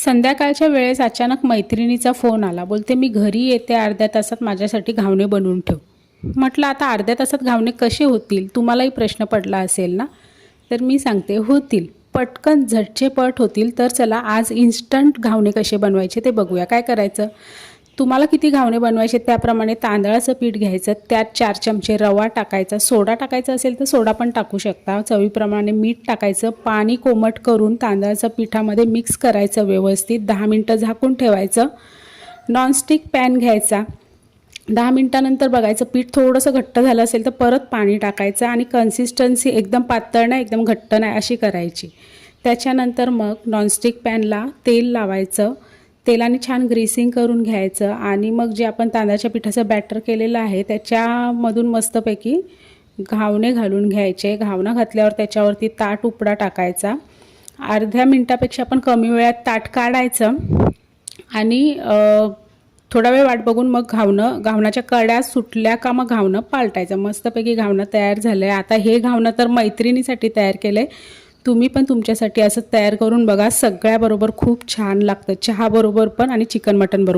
संध्याकाळच्या वेळेस अचानक मैत्रिणीचा फोन आला. बोलते मी घरी येते, अर्ध्या तासात माझ्यासाठी घावणे बनवून ठेव. म्हटलं आता अर्ध्या तासात घावणे कसे होतील, तुम्हालाही प्रश्न पडला असेल ना. तर मी सांगते होतील, पटकन झटचे पट होतील. तर चला आज इन्स्टंट घावणे कसे बनवायचे ते बघूया. काय करायचं, तुम्हाला किती घावणे बनवायचे त्याप्रमाणे तांदळाचं पीठ घ्यायचं, त्यात 4 चमचे रवा टाकायचा, सोडा टाकायचा असेल तर सोडा पण टाकू शकता, चवीप्रमाणे मीठ टाकायचं, पाणी कोमट करून तांदळाचं पिठामध्ये मिक्स करायचं व्यवस्थित, 10 मिनटं झाकून ठेवायचं. नॉनस्टिक पॅन घ्यायचा, 10 मिनटानंतर बघायचं पीठ थोडंसं घट्ट झालं असेल तर परत पाणी टाकायचं आणि कन्सिस्टन्सी एकदम पातळ नाही एकदम घट्ट नाही अशी करायची. त्याच्यानंतर मग नॉनस्टिक पॅनला तेल लावायचं, तेलाने छान ग्रीसिंग करून घ्यायचं आणि मग जे आपण तांदळाच्या पिठाचं बॅटर केलेलं आहे त्याच्यामधून मस्तपैकी घावणे घालून घ्यायचे. घावणं घातल्यावर त्याच्यावरती ताट उपडा टाकायचा, अर्ध्या मिनटापेक्षा पण कमी वेळात ताट काढायचं आणि थोडा वेळ वाट बघून मग घावणाच्या कड्या सुटल्या का मग घावणं पालटायचं. मस्तपैकी घावणं तयार झालं आहे. आता हे घावणं तर मैत्रिणीसाठी तयार केलं आहे, तुम्ही पण तुमच्यासाठी असं तयार करून बघा. सगळ्याबरोबर खूप छान लागतं, चहा बरोबर पण आणि चिकन मटन बरोबर.